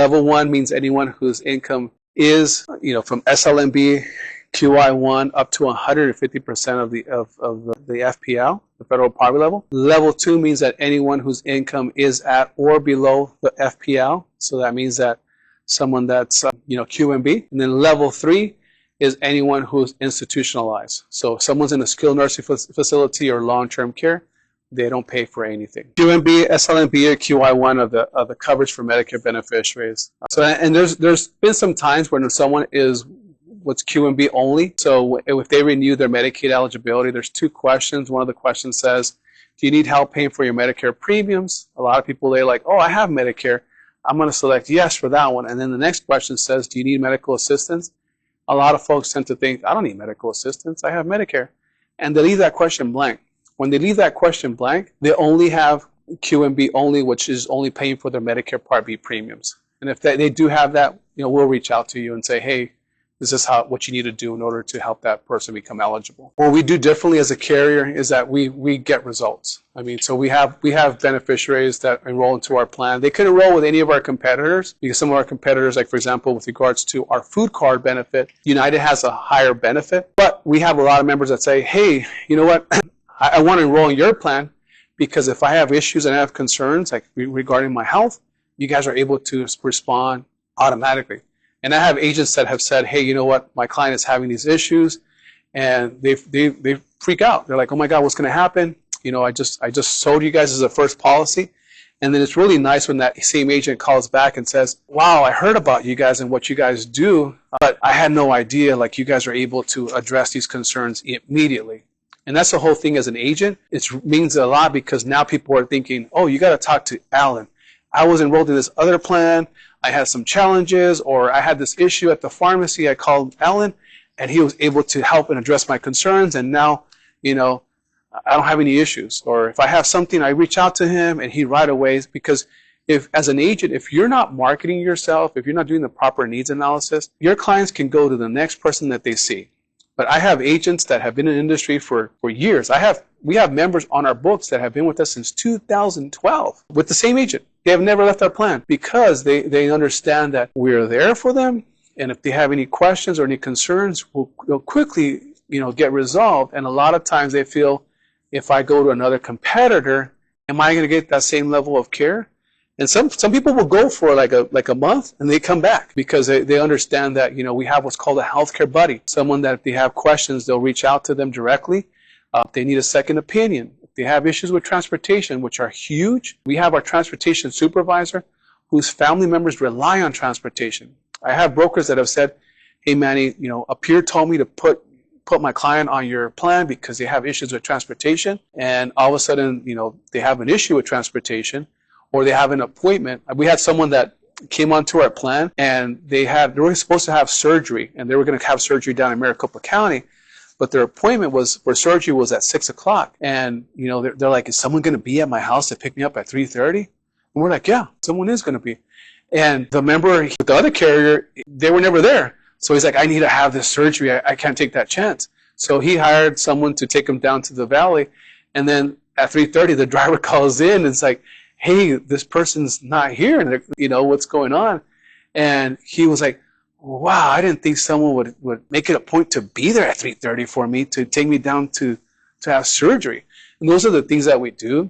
Level 1 means anyone whose income is, from SLMB QI1 up to 150% of the FPL, the federal poverty level. Level 2 means that anyone whose income is at or below the FPL. So that means that someone that's QMB. And then level 3 is anyone who's institutionalized. So if someone's in a skilled nursing facility or long-term care, they don't pay for anything. QMB, SLMB, or QI1 of the coverage for Medicare beneficiaries. So, and there's been some times when someone is what's QMB only. So if they renew their Medicaid eligibility, there's 2 questions. One of the questions says, do you need help paying for your Medicare premiums? A lot of people, they're like, oh, I have Medicare. I'm going to select yes for that one. And then the next question says, do you need medical assistance? A lot of folks tend to think, I don't need medical assistance. I have Medicare. And they leave that question blank. When they leave that question blank, they only have QMB only, which is only paying for their Medicare Part B premiums. And if they do have that, we'll reach out to you and say, hey, this is what you need to do in order to help that person become eligible. What we do differently as a carrier is that we get results. So we have beneficiaries that enroll into our plan. They could enroll with any of our competitors because some of our competitors, like for example, with regards to our food card benefit, United has a higher benefit. But we have a lot of members that say, hey, you know what? I want to enroll in your plan because if I have issues and I have concerns like regarding my health, you guys are able to respond automatically. And I have agents that have said, hey, you know what, my client is having these issues, and they freak out. They're like, oh my God, what's going to happen? I just sold you guys as a first policy. And then it's really nice when that same agent calls back and says, wow, I heard about you guys and what you guys do, but I had no idea like you guys are able to address these concerns immediately. And that's the whole thing as an agent. It means a lot because now people are thinking, oh, you got to talk to Alan. I was enrolled in this other plan. I had some challenges, or I had this issue at the pharmacy. I called Alan, and he was able to help and address my concerns. And now, I don't have any issues. Or if I have something, I reach out to him, and he right away. Because as an agent, if you're not marketing yourself, if you're not doing the proper needs analysis, your clients can go to the next person that they see. But I have agents that have been in the industry for years. We have members on our books that have been with us since 2012 with the same agent. They have never left our plan because they understand that we're there for them. And if they have any questions or any concerns, we'll quickly get resolved. And a lot of times they feel, if I go to another competitor, am I going to get that same level of care? And some people will go for like a month and they come back because they understand that we have what's called a healthcare buddy, someone that if they have questions, they'll reach out to them directly. If they need a second opinion, if they have issues with transportation, which are huge, we have our transportation supervisor whose family members rely on transportation. I have brokers that have said, hey Manny, a peer told me to put my client on your plan because they have issues with transportation, and all of a sudden they have an issue with transportation, or they have an appointment. We had someone that came onto our plan and they were supposed to have surgery, and they were going to have surgery down in Maricopa County, but their appointment for surgery was at 6 o'clock. And they're like, is someone going to be at my house to pick me up at 3:30? And we're like, yeah, someone is going to be. And the member with the other carrier, they were never there. So he's like, I need to have this surgery. I can't take that chance. So he hired someone to take him down to the valley. And then at 3:30, the driver calls in and it's like, hey, this person's not here, and what's going on? And he was like, wow, I didn't think someone would make it a point to be there at 3:30 for me to take me down to have surgery. And those are the things that we do.